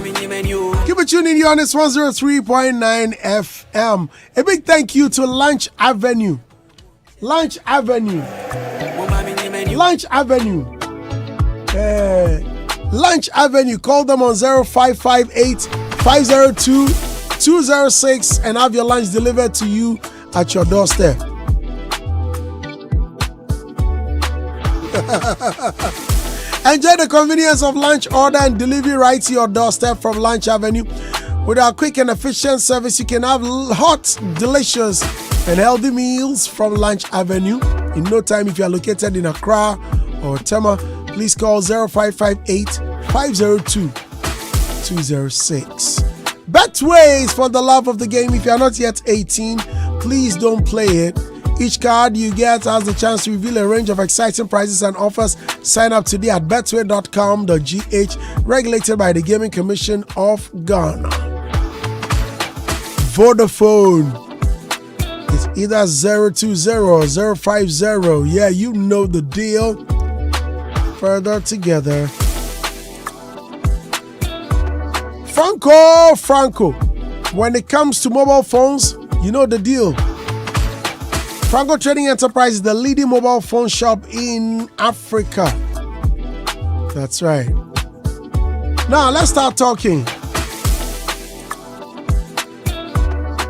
Keep it tuning in on this 103.9 FM. A big thank you to Lunch Avenue. Lunch Avenue. Lunch Avenue. Lunch Avenue. Call them on 0558 502 206 and have your lunch delivered to you at your doorstep. Enjoy the convenience of lunch order and delivery right to your doorstep from Lunch Avenue. With our quick and efficient service, you can have hot, delicious, and healthy meals from Lunch Avenue in no time. If you are located in Accra or Tema, please call 0558 502 206. Betway is for the love of the game. If you are not yet 18, please don't play it. Each card you get has the chance to reveal a range of exciting prizes and offers. Sign up today at betway.com.gh, regulated by the Gaming Commission of Ghana. Vodafone. It's either 020 or 050. Yeah, you know the deal. Further together. Franco. When it comes to mobile phones, you know the deal. Franco Trading Enterprise is the leading mobile phone shop in Africa. That's right. Now, let's start talking.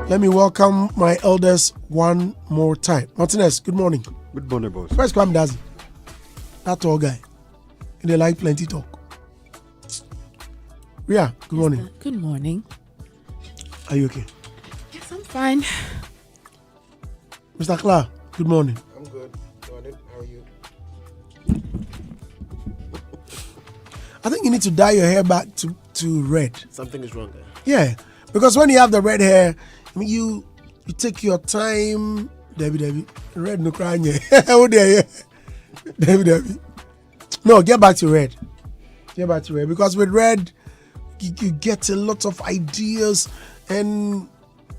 Let me welcome my elders one more time. Martinez, good morning. Good morning, boss. Where's Kwame Dazi? That tall guy. And they like plenty talk. Yeah, good morning. Good morning. Are you okay? Yes, I'm fine. Mr. Clark, good morning. I'm good. Morning. How are you? I think you need to dye your hair back to red. Something is wrong there. Yeah, because when you have the red hair, I mean, you take your time. Debbie, red no crying. Oh dear, Debbie. No, get back to red. Get back to red because with red, you get a lot of ideas and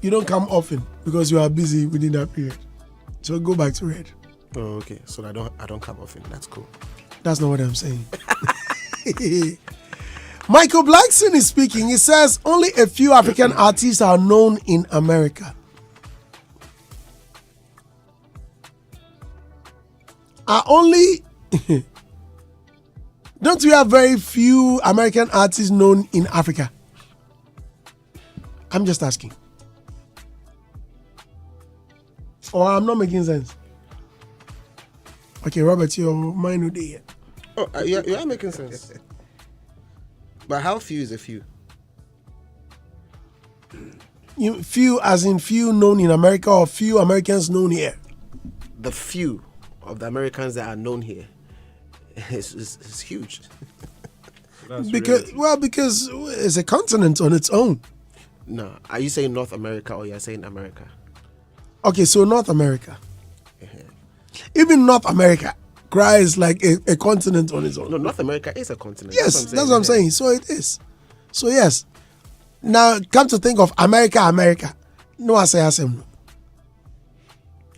you don't come often because you are busy within that period. So go back to red. Oh, okay. So I don't come often. That's cool. That's not what I'm saying. Michael Blackson is speaking. He says only a few African artists are known in America. Don't we have very few American artists known in Africa? I'm just asking. Or I'm not making sense. Okay, Robert, your mind would be. Oh, you are making sense. But how few is a few? Few as in few known in America or few Americans known here? The few of the Americans that are known here is huge. Because it's a continent on its own. No, are you saying North America or you're saying America? Okay, so North America. Even North America cries like a continent on its own. No, North America is a continent. Yes, that's what I'm saying. So it is. So yes. Now come to think of America. No, I say no.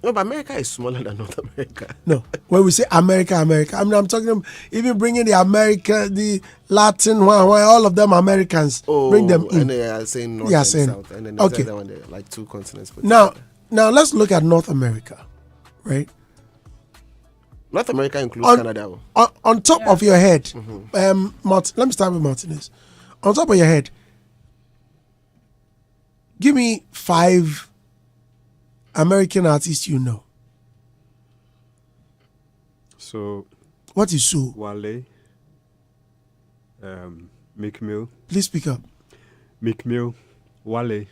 No, but America is smaller than North America. No, when we say America, I mean, I'm talking about even bringing the Latin, all of them Americans. Oh, bring them in. And they are saying North and South. And then okay. That one, like two continents. Now let's look at North America, right? North America includes Canada. On top of your head, let me start with Martinez. On top of your head, give me 5 American artists you know. So, what is so? Wale, Meek Mill. Please speak up. Meek Mill, Wale,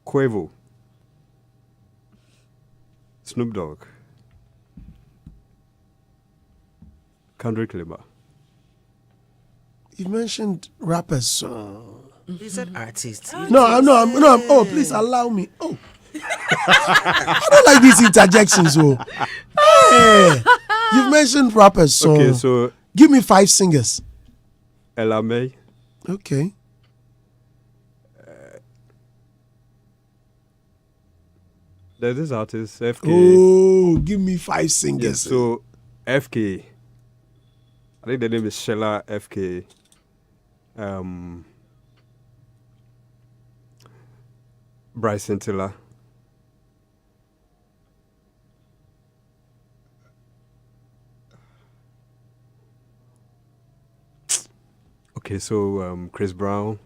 Quavo, Snoop Dogg, Kendrick Lamar. You mentioned rappers, so. You said artists. No, I'm. Oh, please allow me. Oh, I don't like these interjections. Oh, hey, you've mentioned rappers, so. Okay, so give me 5 singers. Ella May. Okay. There's this artist, FK. Oh, give me 5 singers. Yeah, so FK. I think the name is Shella FK. Bryson Tiller. Okay, so Chris Brown.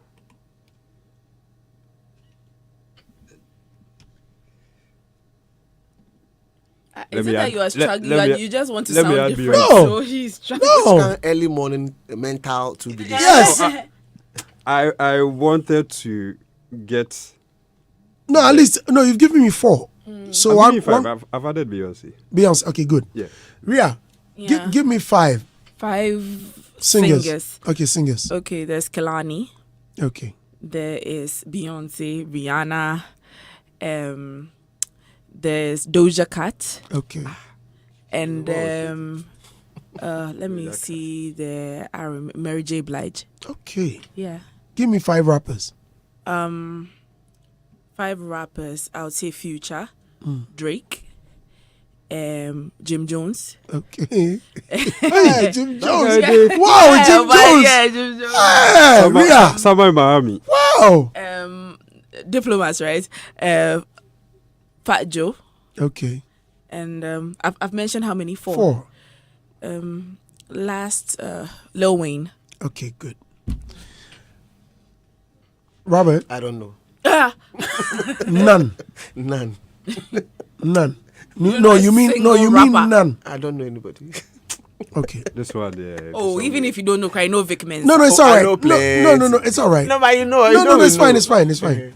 Is it that you are struggling? You just want to let me sound add different, Beyonce. so he's struggling. No. Early morning mental to be Yes. I wanted to get. No, at least no. You've given me 4. So I'm giving one, 5. I've added Beyonce. Beyonce. Okay, good. Yeah. Ria, Yeah. give me 5 5 singers. singers. Okay, singers. Okay, there's Kelani. Okay. There is Beyonce, Rihanna. There's Doja Cat. Okay. And let me see the Mary J. Blige. Okay. Yeah. Give me 5 rappers. 5 rappers. I would say Future, Drake, Jim Jones. Okay. Hey, Jim Jones. Okay. Wow, Jim Jones. Yeah, Jim Jones. Hey, Ria. Summer in Miami. Wow. Diplomats, right? Fat Joe. Okay. And I've mentioned how many? 4. Last, Lil Wayne. Okay, good. Robert, I don't know. none. None. None. You're No, not you a mean single mean rapper. none. I don't know anybody. Okay. This one, yeah. Oh, even if you don't know, cry, no Vic Mensa. No, it's Oh, all I right. know No, it's all right. No, but you know. No, it's fine. It's fine. It's fine.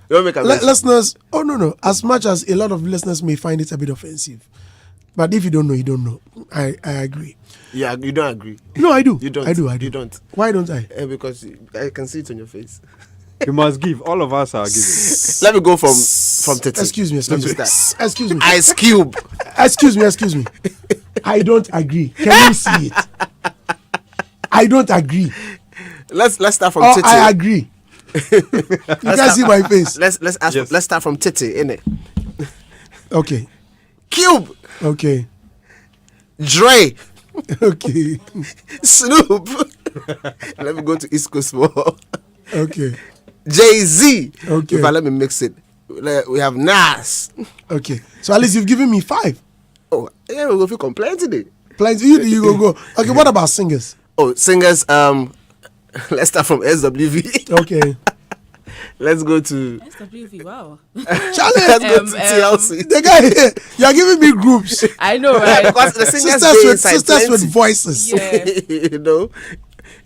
Don't make a mess. Listeners, no. As much as a lot of listeners may find it a bit offensive, but if you don't know, you don't know. I agree. Yeah, you don't agree. No, I do. You don't. I do. You don't. Why don't I? Because I can see it on your face. You must give. All of us are giving. Let me go from Tete. Excuse me. Let me start. Excuse me. Ice Cube. Excuse me. I don't agree. Can you see it? I don't agree. Let's start from Oh, Tete. I agree. You can see my face. Let's start from Tete, innit? Okay. Cube. Okay. Dre. Okay. Snoop. Let me go to East Coast more. Okay. Jay-Z. Okay. If I let me mix it. We have Nas. Okay. So at least you've given me 5. Oh, yeah, we'll go for complaint today. Plenty. You go. Okay. What about singers? Oh, singers. Let's start from SWV. Okay. Let's go to SWV, wow. Charlie, let's go to TLC. the guy here, you're giving me groups. I know, right? Because the singers Sisters with voices. Yeah. you know,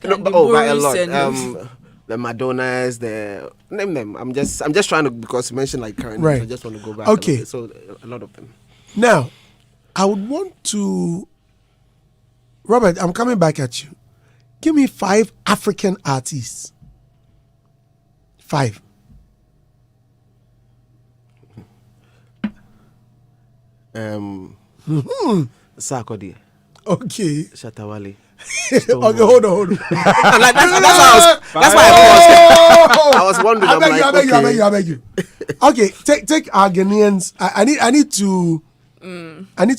Like the by a Boris lot. and The Madonnas, the name them. I'm just trying to, because you mentioned like current. Right. I just want to go back. Okay. A bit. So a lot of them. Now, I would want to, Robert, I'm coming back at you. Give me 5 African artists. 5. Sarkodie, Okay. Shatawale. Okay, hold on. That's why I was wondering. I beg you. Okay, take our Ghanaians. I need to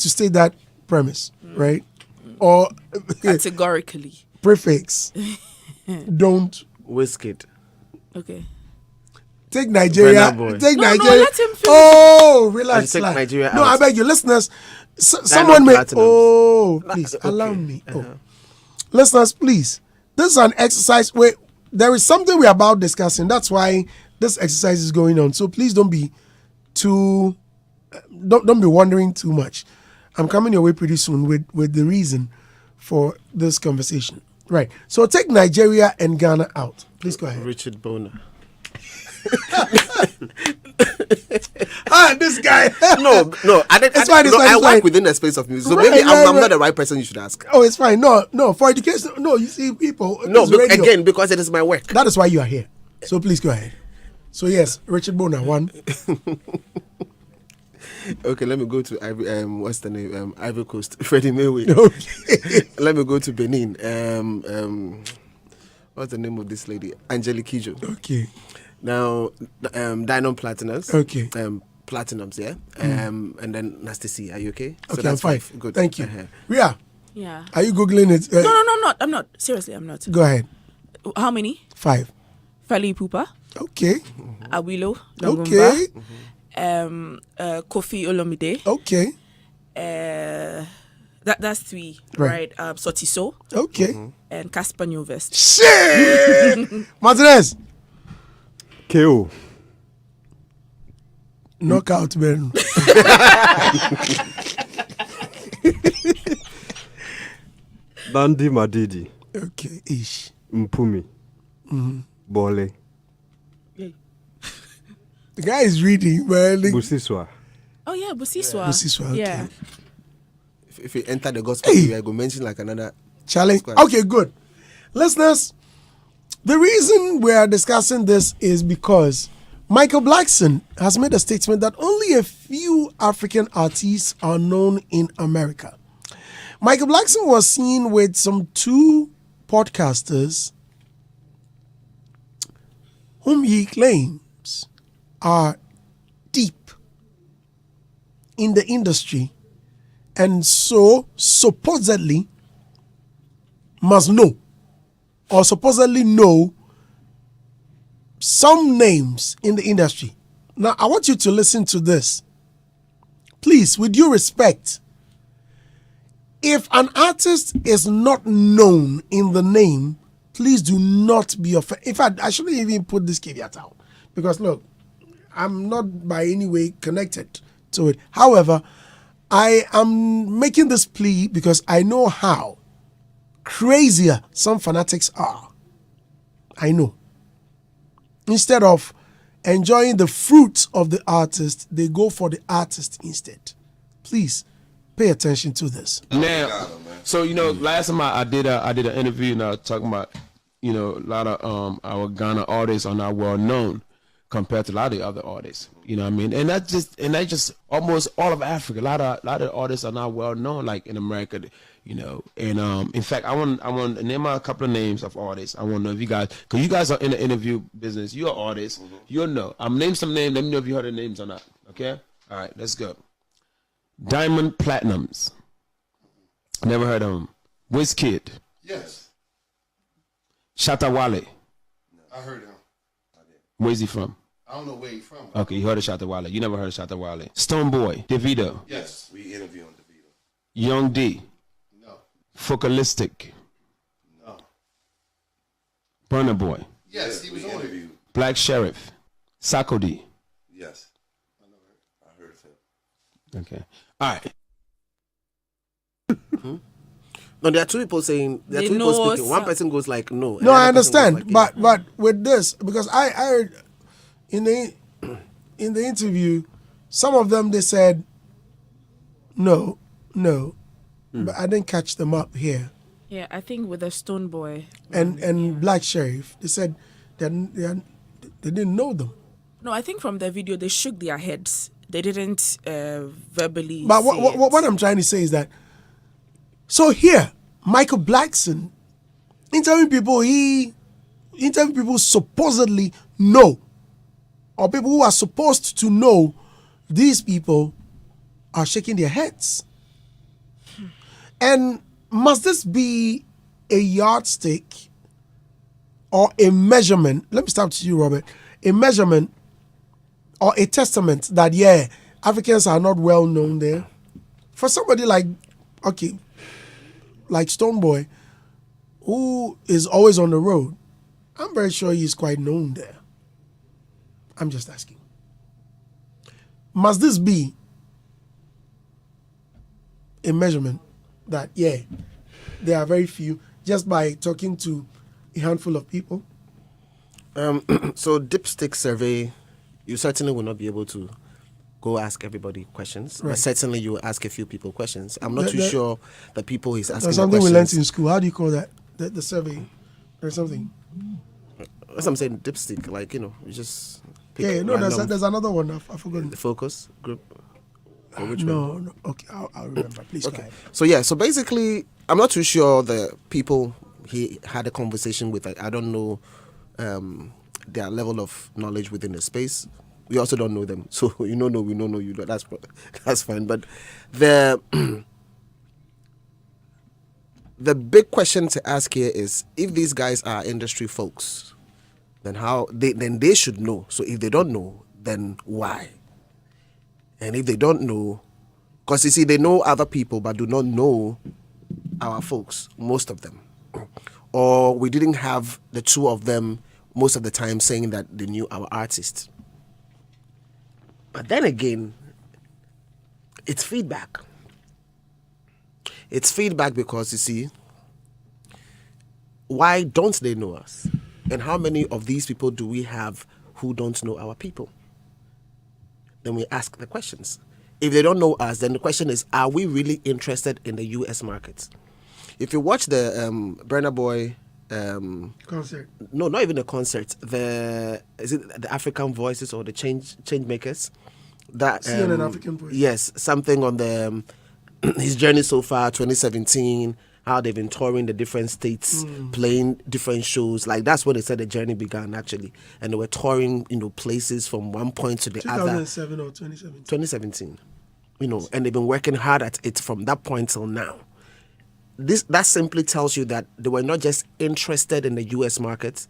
state that premise, right? Or categorically. prefix. Don't Wizkid. Okay. take Nigeria. Burna Boy. Take No, Nigeria. let him finish. Oh, relax. Take relax. Nigeria No, out. I beg you, listeners. Someone may. Platinums. Oh, please Okay. allow me. Oh. Listeners, please. This is an exercise where there is something we're about discussing. That's why this exercise is going on. So please don't be too. Don't be wondering too much. I'm coming your way pretty soon with the reason for this conversation. Right. So take Nigeria and Ghana out. Please go ahead. Richard Boner. This guy. No. It's fine, I fine. work within the space of music, so Right, maybe right, I'm right. not the right person you should ask. Oh, it's fine. No, for education. No, you see, people. No, this radio, again, because it is my work. that is why you are here. So please go ahead. So yes, Richard Boner, 1. Okay, let me go to what's the name? Ivory Coast. Freddie Mayweather. Okay. Let me go to Benin. What's the name of this lady? Angelique Kidjo. Okay. Now, Dynam Platinums. Okay. Platinums, yeah. And then Nasty C. Are you okay? Okay, I'm fine. Good. Thank you. Uh-huh. Ria, Yeah. Are you Googling it? No, I'm not. I'm not. Seriously, I'm not. Go ahead. How many? 5. Fali Pupa, Okay. Awilo, Okay. Kofi Olomide. Okay. That's 3, Right. right? Sotiso Okay. and Casper Nyovest. Shit! Martinez. KO. Knockout, man. Dandy Madidi. Okay. Ish. Mpumi. Bole. The guy is reading, man. Busiswa. Oh yeah, Busiswa. Busiswa, okay. Yeah. If you enter the gospel, you are going to mention like another Challenge. squad. Okay, good. Listeners, the reason we are discussing this is because Michael Blackson has made a statement that only a few African artists are known in America. Michael Blackson was seen with some 2 podcasters whom he claims are deep in the industry and so supposedly must know or supposedly know some names in the industry. Now, I want you to listen to this. Please, with due respect, if an artist is not known in the name, please do not be offended. In fact, I shouldn't even put this caveat out because, look, I'm not by any way connected to it. However, I am making this plea because I know how crazier some fanatics are. I know. Instead of enjoying the fruit of the artist, they go for the artist instead. Please pay attention to this. Now, so last time I did an interview and I was talking about a lot of our Ghana artists are not well known compared to a lot of the other artists. You know what I mean? And that's just almost all of Africa. A lot of artists are not well known like in America. And in fact, I want to name out a couple of names of artists. I want to know if you guys, because you guys are in the interview business, you're artists, you'll know. I'm name some names. Let me know if you heard the names or not. Okay, all right, let's go. Diamond Platinums. Never heard of him. Wizkid. Yes. Shatta Wale. I heard him. Where's he from? I don't know where he's from. Okay, you heard of Shatta Wale. You never heard of Shatta Wale. Stonebwoy. Davido. Yes, we interviewed on DeVito. Young D. No. Focalistic. No. Burna Boy. Yes, he was on interview. Black Sheriff. Sakodi. Yes. I heard of him. Okay. All right. No, there are 2 people saying, there are They 2 people know speaking. One person goes like, no. No, I another person goes understand, like, but with this, because I heard in the interview, some of them they said no, but I didn't catch them up here. Yeah, I think with the Stonebwoy. And Black Sheriff, they said they didn't know them. No, I think from the video they shook their heads. They didn't verbally. But say it. what I'm trying to say is that, so here, Michael Blackson interviewing people supposedly know, or people who are supposed to know, these people are shaking their heads. And must this be a yardstick or a measurement? Let me start to you, Robert. A measurement or a testament that, yeah, Africans are not well known there. For somebody like Stonebwoy, who is always on the road, I'm very sure he's quite known there. I'm just asking. Must this be a measurement that, yeah, there are very few, just by talking to a handful of people? So dipstick survey, you certainly will not be able to go ask everybody questions, Right. but certainly you will ask a few people questions. I'm not too sure the people he's asking There's the something we questions. learned in school. How do you call that? The survey or something? As I'm saying, dipstick, like, you just pick Yeah, no, random- there's another one. I forgot. the focus group. Or which one? No. Okay, I'll remember. Please go Okay. ahead. So basically, I'm not too sure the people he had a conversation with. I don't know their level of knowledge within the space. We also don't know them. So we don't know you. That's fine. But the big question to ask here is, if these guys are industry folks, then then they should know. So if they don't know, then why? And if they don't know, because you see, they know other people but do not know our folks, most of them. Or we didn't have the two of them most of the time saying that they knew our artists. But then again, it's feedback. It's feedback because, you see, why don't they know us? And how many of these people do we have who don't know our people? Then we ask the questions. If they don't know us, then the question is, are we really interested in the US market? If you watch the Burna Boy Concert. no, not even a concert. Is it the African Voices or the Change Makers? That CNN African Voice. Yes, something on the his journey so far, 2017. How they've been touring the different states, playing different shows. Like that's when they said the journey began actually, and they were touring, places from one point to the other. 2007 or 2017. 2017, and they've been working hard at it from that point till now. That simply tells you that they were not just interested in the US market.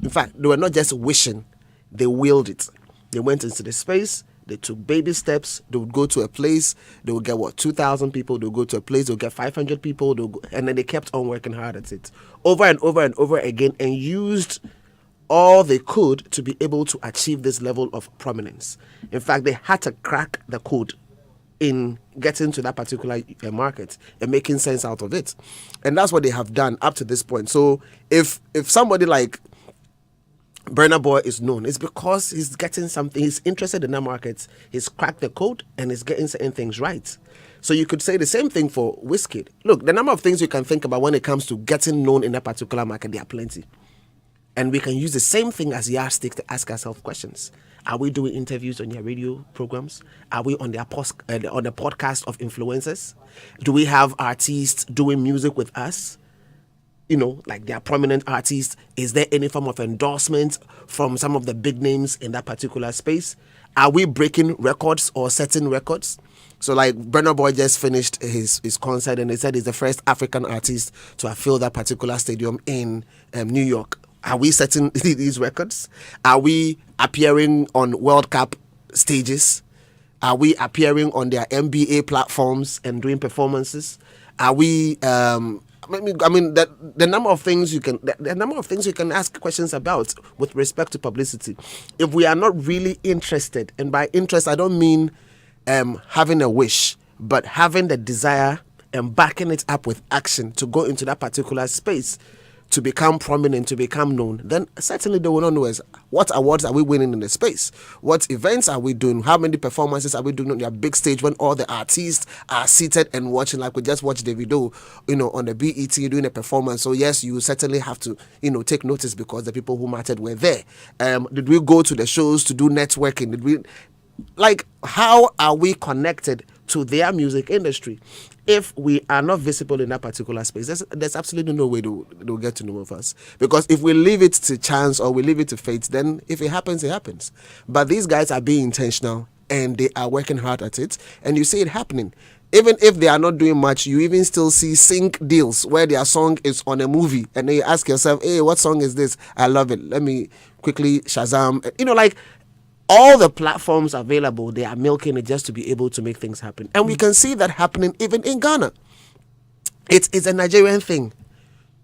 In fact, they were not just wishing, they willed it. They went into the space, they took baby steps. They would go to a place, they would get 2,000 people. They would go to a place, they would get 500 people, and then they kept on working hard at it over and over and over again, and used all they could to be able to achieve this level of prominence. In fact, they had to crack the code in getting to that particular market and making sense out of it. And that's what they have done up to this point. So if somebody like Burna Boy is known, it's because he's getting something, he's interested in that market, he's cracked the code and he's getting certain things right. So you could say the same thing for Wizkid. Look, the number of things you can think about when it comes to getting known in a particular market, there are plenty. And we can use the same thing as yardstick to ask ourselves questions. Are we doing interviews on their radio programs? Are we on their on the podcast of influencers? Do we have artists doing music with us? Like they are prominent artists. Is there any form of endorsement from some of the big names in that particular space? Are we breaking records or setting records? So like Burna Boy just finished his concert and he said he's the first African artist to have filled that particular stadium in New York. Are we setting these records? Are we appearing on World Cup stages? Are we appearing on their NBA platforms and doing performances? Are we? The number of things you can ask questions about with respect to publicity. If we are not really interested, and by interest I don't mean having a wish, but having the desire and backing it up with action to go into that particular space, to become prominent, to become known, then certainly they will not know us. What awards are we winning in the space? What events are we doing? How many performances are we doing on their big stage when all the artists are seated and watching? Like we just watched the video, on the BET doing a performance. So yes, you certainly have to, take notice because the people who mattered were there. Did we go to the shows to do networking? How are we connected to their music industry? If we are not visible in that particular space, there's absolutely no way they'll get to know of us. Because if we leave it to chance or we leave it to fate, then if it happens, it happens. But these guys are being intentional and they are working hard at it, and you see it happening. Even if they are not doing much, you even still see sync deals where their song is on a movie, and then you ask yourself, hey, what song is this? I love it. Let me quickly Shazam. All the platforms available, they are milking it just to be able to make things happen. And we can see that happening even in Ghana. It's a Nigerian thing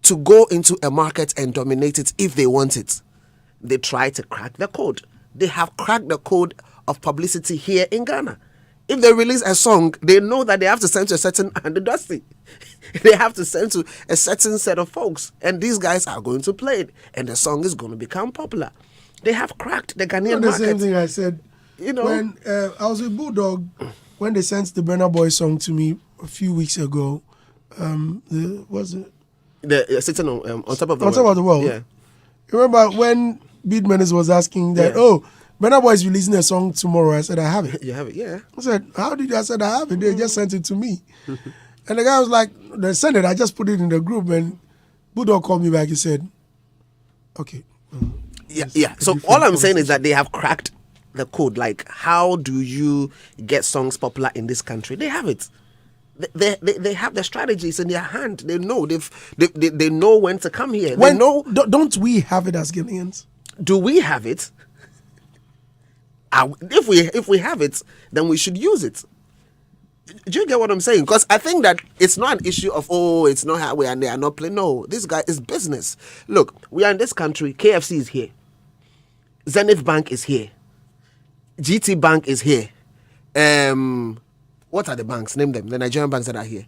to go into a market and dominate it if they want it. They try to crack the code. They have cracked the code of publicity here in Ghana. If they release a song, they know that they have to send to a certain industry. They have to send to a certain set of folks. And these guys are going to play it. And the song is going to become popular. They have cracked the Ghanaian market. The same thing I said. When I was with Bulldog, when they sent the Burna Boy song to me a few weeks ago, was it? Sitting on top of the world. On top of the world. Yeah. You remember when Beat Menace was asking that, Burna Boy is releasing a song tomorrow. I said, I have it. You have it, yeah. I said, how did you? I said, I have it. They just sent it to me. And the guy was like, they sent it. I just put it in the group. And Bulldog called me back. He said, okay. Yeah. So all I'm saying is that they have cracked the code. Like, how do you get songs popular in this country? They have it. They have the strategies in their hand. They know they know when to come here. When They know. don't we have it as Ghanaians? Do we have it? If we have it, then we should use it. Do you get what I'm saying? Because I think that it's not an issue of, it's not highway and they are not playing. No, this guy is business. Look, we are in this country. KFC is here. Zenith Bank is here. GT Bank is here. What are the banks? Name them. The Nigerian banks that are here.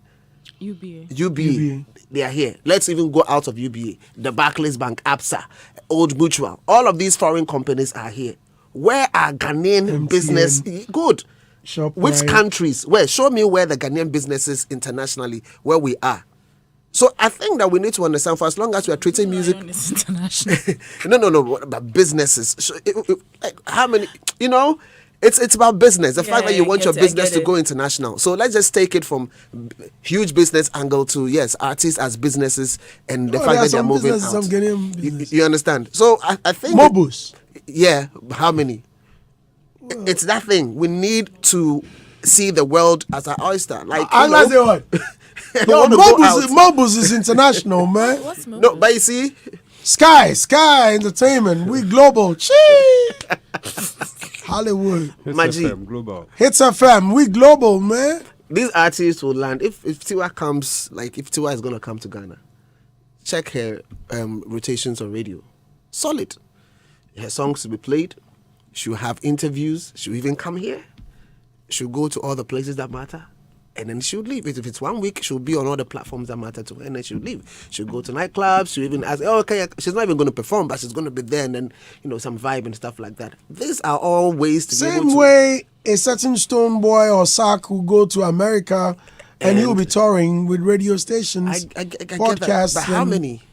UBA. They are here. Let's even go out of UBA. The Barclays Bank, ABSA, Old Mutual. All of these foreign companies are here. Where are Ghanaian MTN. business? Good. ShopRite. Which countries? Where? Show me where the Ghanaian businesses internationally, where we are. So I think that we need to understand, for as long as we are treating music. It's international. No, but businesses. So, like, how many? It's about business. The fact that you want your business to go international. So let's just take it from huge business angle to artists as businesses and the fact that they're moving out. Some Ghanaian business. You understand? So I think. Mobus. Yeah, how many? It's that thing. We need to see the world as an oyster. Like, I say what? Yo, Mobus is international, man. What's Mobus? No, but you see, Sky Entertainment. We global. Chee! Hollywood. Hits Maji. FM, global. Hits FM. We global, man. these artists will land. If Tiwa comes, like if Tiwa is gonna come to Ghana, check her rotations on radio. Solid. Her songs will be played. She'll have interviews. She'll even come here. She'll go to all the places that matter. And then she'll leave. If it's 1 week, she'll be on all the platforms that matter to her, and then she'll leave. She'll go to nightclubs. She'll even ask, oh, okay, she's not even going to perform, but she's going to be there, and then, some vibe and stuff like that. These are all ways to be able to... Same way a certain Stonebwoy or Sark will go to America and he'll be touring with radio stations, I get that. podcasts. But how many?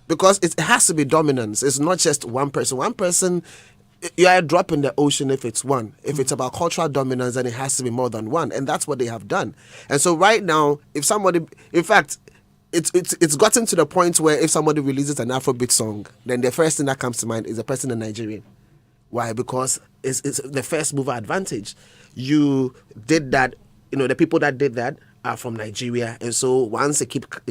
Because it has to be dominance. It's not just one person. One person... You are a drop in the ocean if it's one. If it's about cultural dominance, then it has to be more than one. And that's what they have done. And so right now, if somebody... In fact, it's gotten to the point where if somebody releases an Afrobeat song, then the first thing that comes to mind is a person in Nigerian. Why? Because it's the first mover advantage. You did that... the people that did that are from Nigeria, and so once it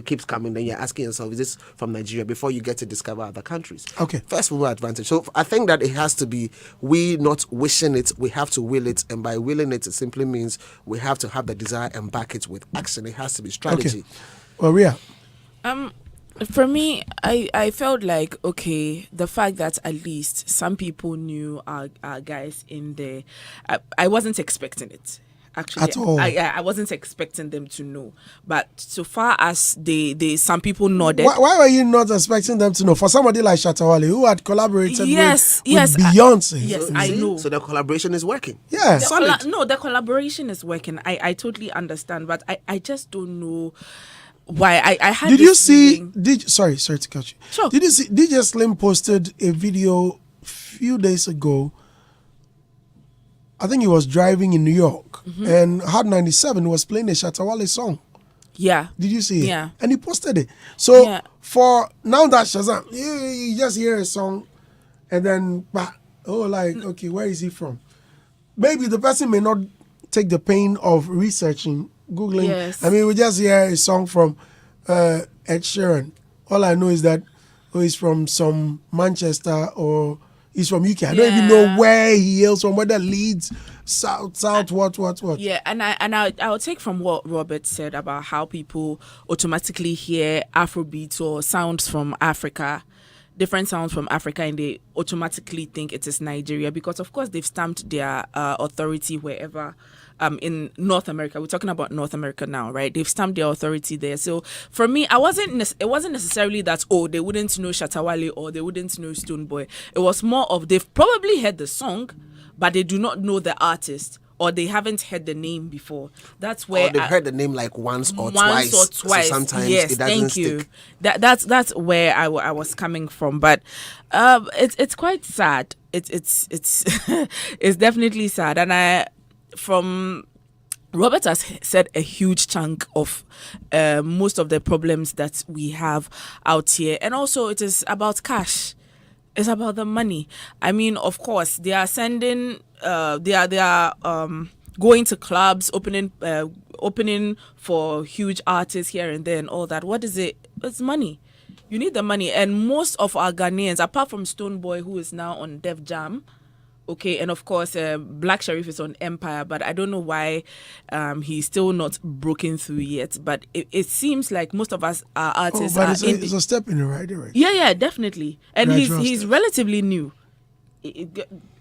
keeps coming, then you're asking yourself, is this from Nigeria, before you get to discover other countries. Okay. First mover advantage. So I think that it has to be, we not wishing it, we have to will it, and by willing it simply means we have to have the desire and back it with action. It has to be strategy. Okay. Well, Ria. For me, I felt like, okay, the fact that at least some people knew our guys in there, I wasn't expecting it. Actually, at all. I wasn't expecting them to know, but so far as they some people nodded. Why were you not expecting them to know? For somebody like Shatta Wale, who had collaborated with Beyonce. Yes, So, I see? know. So the collaboration is working. Yeah. Solid. The collaboration is working. I totally understand, but I just don't know why. I had. Did you this see? feeling- Sorry to cut you. Sure. Did you see? DJ Slim posted a video a few days ago. I think he was driving in New York, and Hard 97 was playing a Shatta Wale song. Yeah. Did you see it? Yeah. And he posted it. So Yeah. for now that Shazam, you just hear a song, and then okay, where is he from? Maybe the person may not take the pain of researching, googling. Yes. I mean, we just hear a song from Ed Sheeran. All I know is that he's from some Manchester or he's from UK. I don't even know where he hails from, whether Leeds, South, what. Yeah, and I'll take from what Robert said about how people automatically hear Afrobeats or sounds from Africa, different sounds from Africa, and they automatically think it is Nigeria because, of course, they've stamped their authority wherever. In North America, we're talking about North America now, right? They've stamped their authority there. So for me, it wasn't necessarily that, they wouldn't know Shatta Wale or they wouldn't know Stonebwoy. It was more of they've probably heard the song, but they do not know the artist or they haven't heard the name before. That's where Or they've heard the name like once or twice. So sometimes yes, it doesn't thank stick. you. That's where I was coming from. But it's quite sad. It's it's definitely sad, and from Robert has said a huge chunk of most of the problems that we have out here, and also it is about cash. It's about the money. I mean, of course, they are sending. They are going to clubs, opening opening for huge artists here and there and all that. What is it? It's money. You need the money. And most of our Ghanaians, apart from Stonebwoy, who is now on Def Jam, okay, and of course, Black Sharif is on Empire, but I don't know why he's still not broken through yet. But it seems like most of us are artists. But it's a step in the right direction. Yeah, definitely. And Gradual he's steps. relatively new.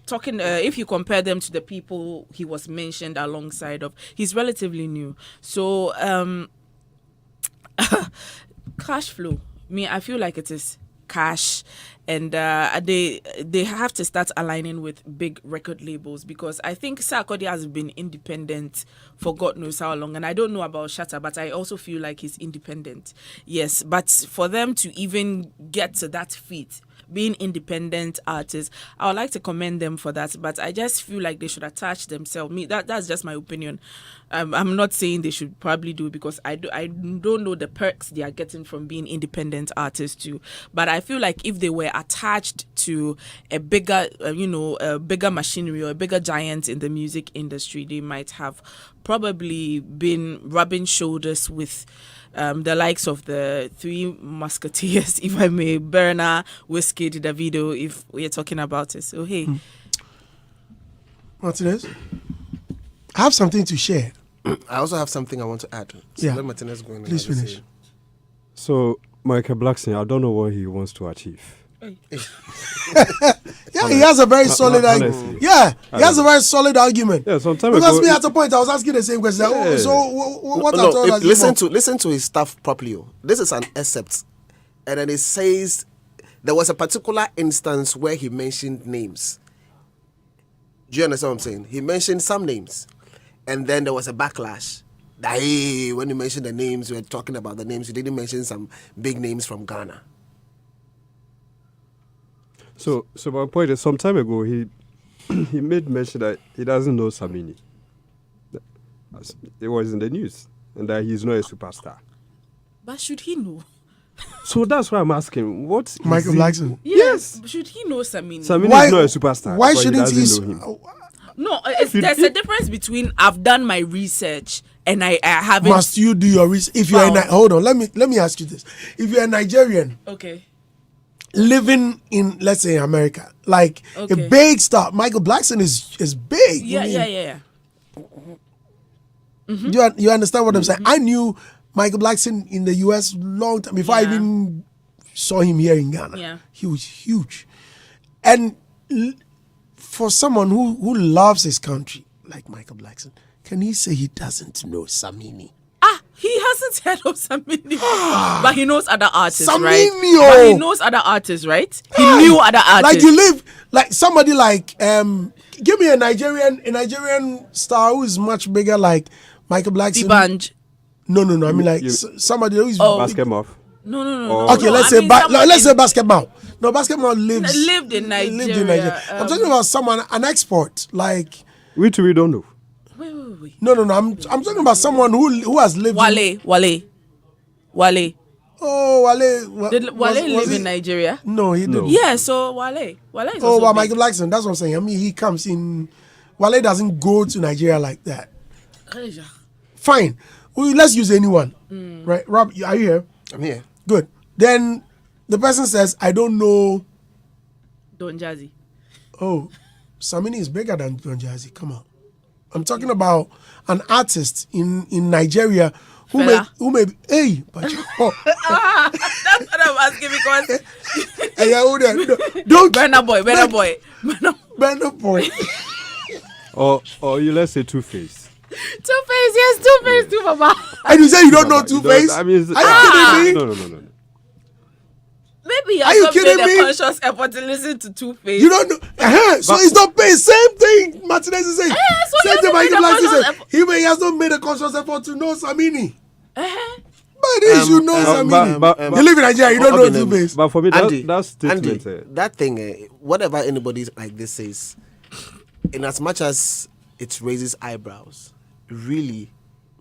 Talking, if you compare them to the people he was mentioned alongside of, he's relatively new. So, cash flow. I feel like it is cash, and they have to start aligning with big record labels, because I think Sarkodie has been independent for God knows how long, and I don't know about Shatta, but I also feel like he's independent. Yes, but for them to even get to that feat, being independent artists, I would like to commend them for that, but I just feel like they should attach themselves. That's just my opinion. I'm not saying they should probably do it, because I don't know the perks they are getting from being independent artists too. But I feel like if they were attached to a bigger, a bigger machinery or a bigger giant in the music industry, they might have probably been rubbing shoulders with the likes of the Three Musketeers, if I may, Burna, Wizkid, Davido, if we're talking about it. So, hey. Martinez, I have something to share. I also have something I want to add. So Yeah. let Martinez go in. Please finish. So, Michael Blackson, I don't know what he wants to achieve. Yeah, he has a very solid argument. honestly. Yeah, he has a very solid argument. Yeah, sometime Because ago, me at a point I was asking the same question. Yeah. What No, at all does he listen want? listen to his stuff properly. This is an excerpt, and then it says there was a particular instance where he mentioned names. Do you understand what I'm saying? He mentioned some names, and then there was a backlash. That, hey, when you mentioned the names, we were talking about the names. You didn't mention some big names from Ghana. So my point is, some time ago, he made mention that he doesn't know Samini. It was in the news, and that he's not a superstar. But should he know? So that's why I'm asking, what is Michael he- Blackson. Yes. Should he know Samini? Samini Why- is not a superstar. Why but shouldn't he? doesn't know him. No, you there's did- a difference between I've done my research and I haven't. Must you do your research? If you're hold on, let me ask you this: if you're a Nigerian Okay. living in, let's say, America, like Okay. a big star, Michael Blackson is big. Yeah, I mean, yeah. You understand what I'm saying? I knew Michael Blackson in the US long time before I Yeah. even saw him here in Ghana. Yeah. He was huge. And for someone who loves his country, like Michael Blackson, can he say he doesn't know Samini? He hasn't heard of Samini, but he knows other artists, right? Samini, But oh. he knows other artists, right? He knew other artists. Like you live like somebody like give me a Nigerian star who is much bigger like Michael Blackson. D'banj. No. I mean like You- somebody who is Basket mouth. No. Oh. Okay, No, let's I say mean somebody- let's say basketball. No, basketball lived Lived in Nigeria, I'm talking about someone an export like We don't know. Wait. no. I'm talking about someone who has lived. Wale. Oh, Wale. Did Wale was live he- in Nigeria? No, he didn't. Yeah, so Wale is Oh, also well, big. Michael Blackson. That's what I'm saying. I mean, he comes in. Wale doesn't go to Nigeria like that. Fine. Well, let's use anyone. Right, Rob? Are you here? I'm here. Good. Then the person says, "I don't know." Don Jazzy. Oh, Samini is bigger than Don Jazzy. Come on. I'm talking about an artist in Nigeria Fela. who may be, hey, but oh, That's what I'm asking because hey, hold on. No, don't Burna Boy. bend the point. Or you let's say Two-Face. Two-Face, yes, Two-Face, too, Mama. And you say you don't know You don't- Two-Face? I mean, Are you kidding me? No. Maybe you Are you also made kidding a me? conscious effort to listen to Two-Face. You don't know. So he's not paying. Same thing Martinez is saying. so he Same thing hasn't made Michael a Blackson conscious said. effort. He has not made a conscious effort to know Samini. Uh-huh. But you should know Samini. but- You live in Nigeria, you don't know Obinna, Two-Face. But for me, Andy, that statement. Andy, that thing, whatever anybody like this says, in as much as it raises eyebrows, really,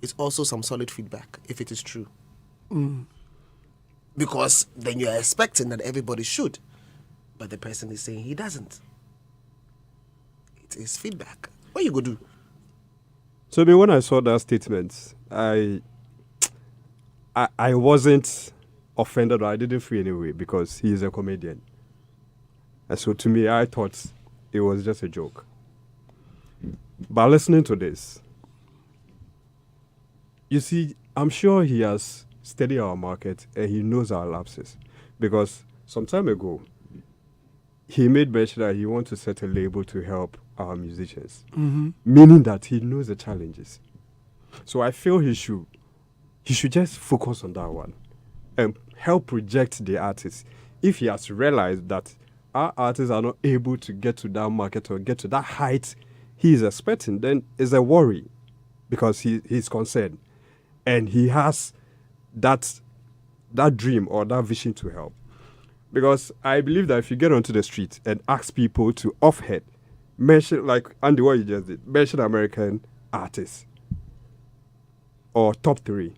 it's also some solid feedback if it is true. Because then you're expecting that everybody should, but the person is saying he doesn't. It is feedback. What you go do? So I mean, when I saw that statement, I wasn't offended, or I didn't feel anyway, because he is a comedian. And so to me, I thought it was just a joke. But listening to this, you see, I'm sure he has studied our market and he knows our lapses. Because some time ago, he made mention that he wants to set a label to help our musicians, meaning that he knows the challenges. So I feel he should just focus on that one and help project the artists. If he has realized that our artists are not able to get to that market or get to that height he is expecting, then it's a worry, because he's concerned and he has that dream or that vision to help. Because I believe that if you get onto the street and ask people to off-head, mention, like Andy, what you just did, mention American artists or top 3,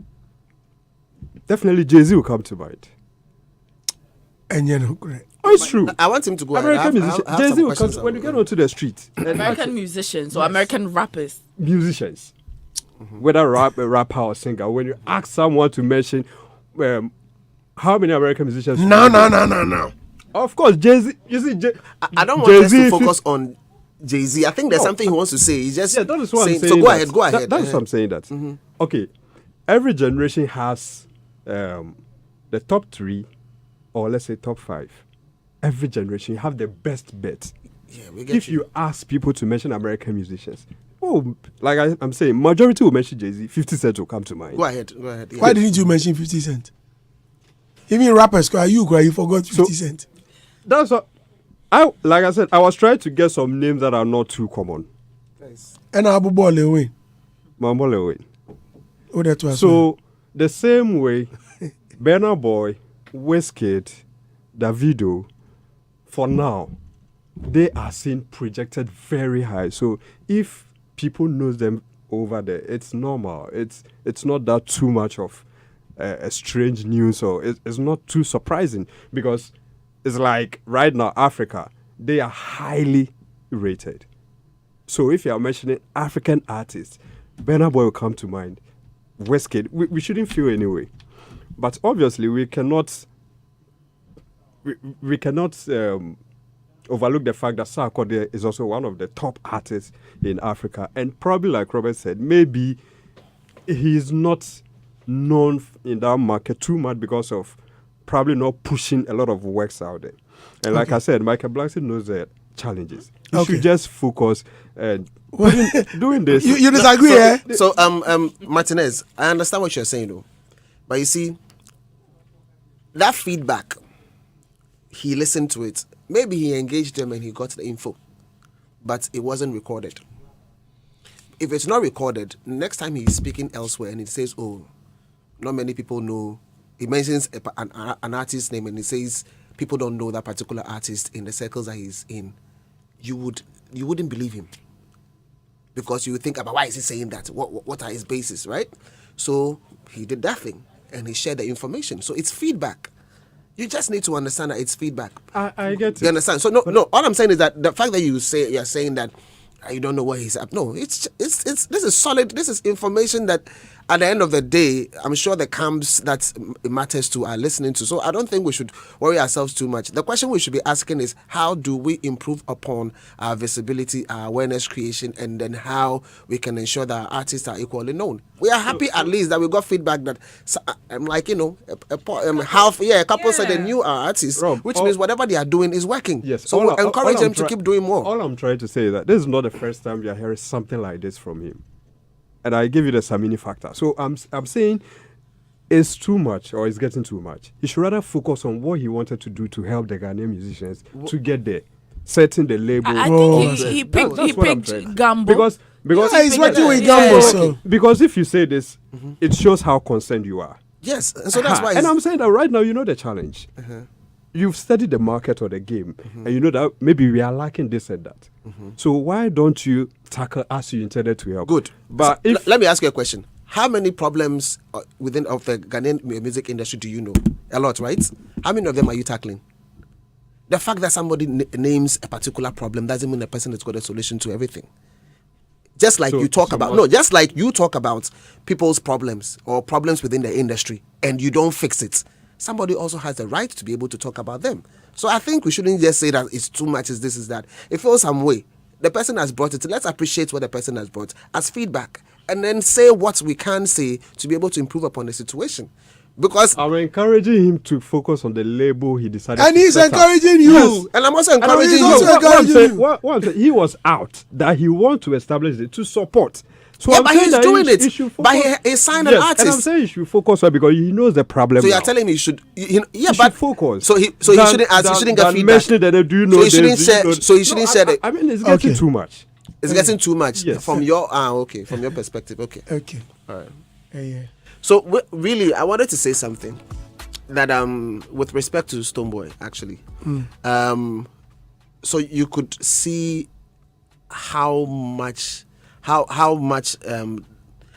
definitely Jay-Z will come to mind. And you know, great. Oh, it's true. I want him to go American ahead. musicians. Jay-Z will come when you get onto the street. American musicians or American rappers. Musicians, whether a rapper or singer, when you ask someone to mention how many American musicians? No. Of course, Jay-Z. You see, I don't want us to focus on Jay-Z. I think there's something he wants to say. He's just that is what I'm saying. So go ahead. That's what I'm saying. That okay, every generation has the top 3, or let's say top 5. Every generation have the best bet. Yeah, we get If you ask people to mention American musicians, like I'm saying, majority will mention Jay-Z. 50 Cent will come to mind. Go ahead. Yeah. Why didn't you mention 50 Cent? Even rappers, you forgot 50 Cent. That's what like I said, I was trying to get some names that are not too common. Nice. And Abu Bole win. Mambole win. Oh, that was So the same way, Burna Boy, Wizkid, Davido, for now, they are seen projected very high. So if people know them over there, it's normal. It's not that too much of a strange news, or it's not too surprising, because it's like right now, Africa, they are highly rated. So if you are mentioning African artists, Burna Boy will come to mind. Wizkid, we shouldn't feel anyway. But obviously, we cannot overlook the fact that Sarkodie is also one of the top artists in Africa. And probably, like Robert said, maybe he's not known in that market too much because of probably not pushing a lot of works out there. And like I said, Michael Blackson knows the challenges. He should just focus and doing this. You disagree, eh? So, Martinez, I understand what you're saying, though. But you see, that feedback, he listened to it. Maybe he engaged them and he got the info, but it wasn't recorded. If it's not recorded, next time he's speaking elsewhere and he says, "Oh, not many people know," he mentions an artist's name and he says people don't know that particular artist in the circles that he's in, you wouldn't believe him, because you would think about, why is he saying that? What are his bases, right? So he did that thing and he shared the information. So it's feedback. You just need to understand that it's feedback. I get it. You understand? So no. All I'm saying is that the fact that you're saying that you don't know what he's up. No, this is solid. This is information that, at the end of the day, I'm sure the camps that it matters to are listening to. So I don't think we should worry ourselves too much. The question we should be asking is, how do we improve upon our visibility, our awareness creation, and then how we can ensure that our artists are equally known? We are happy at least that we got feedback that, like, a couple said they knew our artists, Rob, which means whatever they are doing is working. Yes. So we'll encourage them to keep doing more. All I'm trying to say is that this is not the first time we are hearing something like this from him. And I give you the Samini factor. So I'm saying it's too much, or it's getting too much. He should rather focus on what he wanted to do to help the Ghanaian musicians to get there, setting the label. I think he picked Gambo. Because he's working with Gambo. So because if you say this, it shows how concerned you are. Yes, and so that's why. And I'm saying that right now, you know the challenge. You've studied the market or the game, and you know that maybe we are lacking this and that. So why don't you tackle as you intended to help? Good. But so let me ask you a question. How many problems within of the Ghanaian music industry do you know? A lot, right? How many of them are you tackling? The fact that somebody names a particular problem doesn't mean the person has got a solution to everything. Just like So- you talk so about, what- no, just like you talk about people's problems or problems within the industry and you don't fix it, somebody also has the right to be able to talk about them. So I think we shouldn't just say that it's too much, is this, is that. It feels some way. The person has brought it. Let's appreciate what the person has brought as feedback and then say what we can say to be able to improve upon the situation. Because I'm encouraging him to focus on the label he decided And to he's set up. encouraging you. Yes. and I'm also And encouraging he's you. also What I'm encouraging saying- you. what I'm saying, he was out that he want to establish it to support. So Yeah, I'm but saying he's that doing he it. should But focus- he signed an Yes, and I'm artist. saying he should focus on it because he knows the problem. So you're now. telling me you should, yeah, He but should focus. So he Than- shouldn't ask, he than- shouldn't get than feedback. mentioning that, do you know So he this, shouldn't do you share. know- So he shouldn't share I the. mean, it's getting Okay. too much. It's getting too much Yes. from your okay, from your perspective. Okay, Okay. all right. Yeah. So really, I wanted to say something that with respect to Stonebwoy, actually, so you could see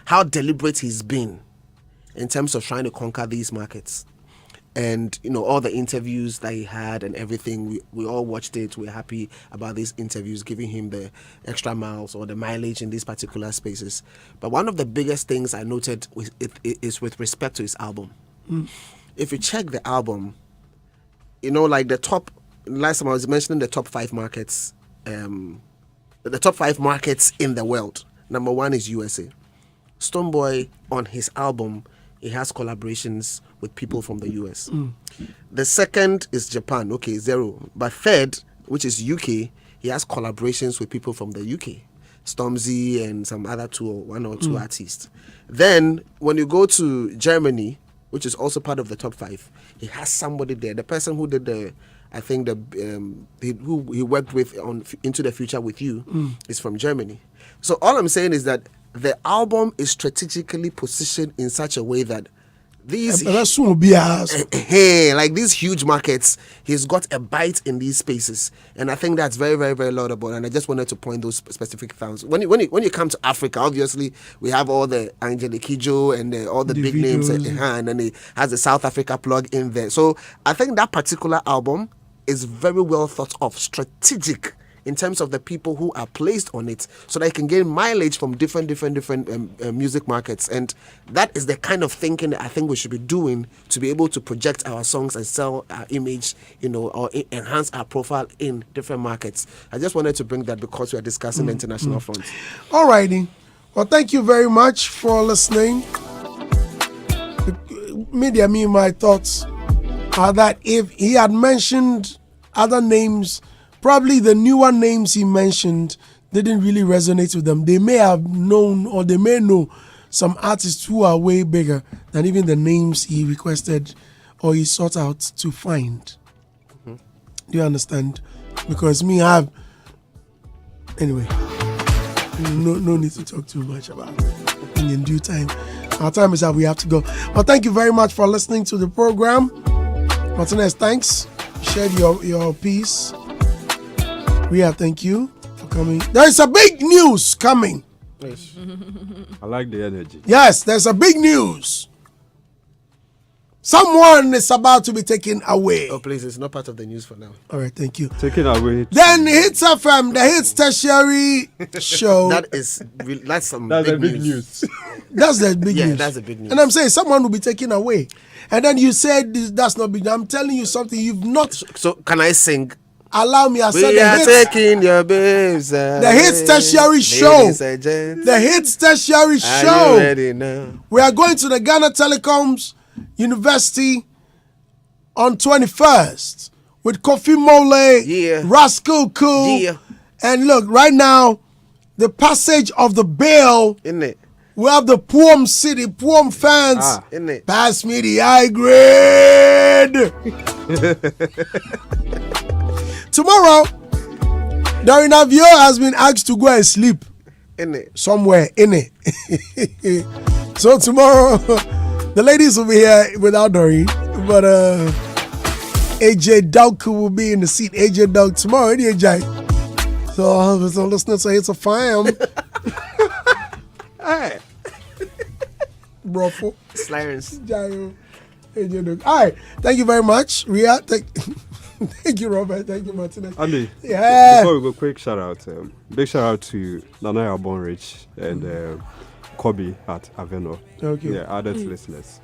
how deliberate he's been in terms of trying to conquer these markets. And all the interviews that he had and everything, we all watched it. We're happy about these interviews, giving him the extra miles or the mileage in these particular spaces. But one of the biggest things I noted is with respect to his album. If you check the album, like the top, last time I was mentioning the top 5 markets, the top 5 markets in the world. Number 1 is USA. Stonebwoy, on his album, he has collaborations with people from the US. The second is Japan, okay, 0. But third, which is UK, he has collaborations with people from the UK. Stormzy and some other one or two artists. Then, when you go to Germany, which is also part of the top 5, he has somebody there. The person who did who he worked with on Into the Future with You is from Germany. So all I'm saying is that the album is strategically positioned in such a way that these That's soon be a house. like these huge markets, he's got a bite in these spaces, and I think that's very, very, very laudable. And I just wanted to point those specific things. When you come to Africa, obviously we have all the Angelique Kidjo and all the big names, and then he has the South Africa plug in there. So I think that particular album is very well thought of, strategic in terms of the people who are placed on it, so that it can gain mileage from different music markets. And that is the kind of thinking that I think we should be doing to be able to project our songs and sell our image, or enhance our profile in different markets. I just wanted to bring that because we are discussing the international front. All righty. Well, thank you very much for listening. My thoughts are that if he had mentioned other names, probably the newer names he mentioned didn't really resonate with them. They may have known, or they may know, some artists who are way bigger than even the names he requested or he sought out to find. Do you understand? Because anyway, no need to talk too much about it. In due time. Our time is up. We have to go. Well, thank you very much for listening to the program. Martinez, thanks. Shared your piece. Ria, thank you for coming. There is a big news coming. I like the energy. Yes, there's a big news. Someone is about to be taken away. Oh, please, it's not part of the news for now. All right, thank you. Taking away. Then Hitz FM, the Hitz Tertiary Show. That's some That's big a big news. news. That's the big Yeah, news. that's the big news. And I'm saying someone will be taken away. And then you said that's not big. I'm telling you something you've not So can I sing? allowed me. I said We the are Hitz. taking your babes. The Hitz Tertiary Show. The Hitz Tertiary Are Show. you ready now? We are going to the Ghana Telecoms University on 21st with Kofi Mole, Yeah. Rascal Cool. Yeah. And look, right now, the passage of the bail, Isn't it? we have the Puom City, Puom fans. Isn't it? Pass me the high grade. Tomorrow, Darren Avio has been asked to go and sleep Isn't it? somewhere in it. So tomorrow, the ladies will be here without Doreen, but AJ Dowk will be in the seat. AJ Dowk tomorrow, any AJ. So listeners, so it's a fam. Hey, brofo. Slirens. Jayo, AJ Dowk. All right, thank you very much, Ria. Thank you, Robert. Thank you, Martinez. Andy, Yeah. before we go, quick shout out. Big shout out to Nanaya Bonrich and Kobe at Aveno. Okay. Yeah, added listeners.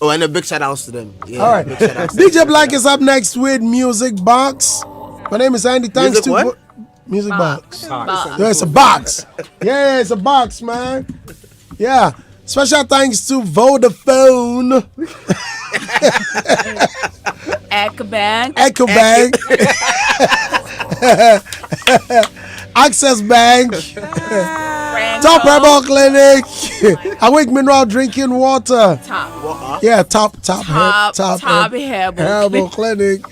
Oh, and a big shout outs to them. Yeah, All right. big shout outs. DJ Black is up next with Music Box. My name is Andy. Thanks Music to what? Music Box. Box. Yeah, it's a box. Yeah, it's a box, man. Yeah. Special thanks to Vodafone, Ecobank. EcoBank, Access Bank, Top Herbal Clinic, Awake Mineral Drinking Water. Top Yeah, Top Herbal Clinic,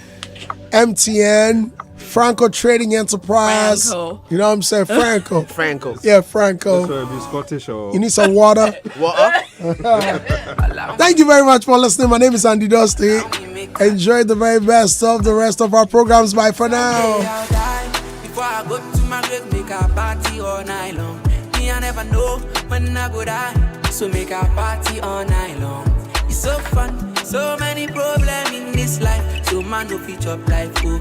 MTN, Franco Trading Enterprise. Franco. You know what I'm saying? Franco. Franco. Yeah, Franco. So be Scottish or You need some water. What? Thank you very much for listening. My name is Andy Dusty. Enjoy the very best of the rest of our programs. Bye for now. Before I go to my grave, make a party all night long. Me, I never know when I go die. So make a party all night long. It's so fun, so many problems in this life. So man, no feature life. Oh.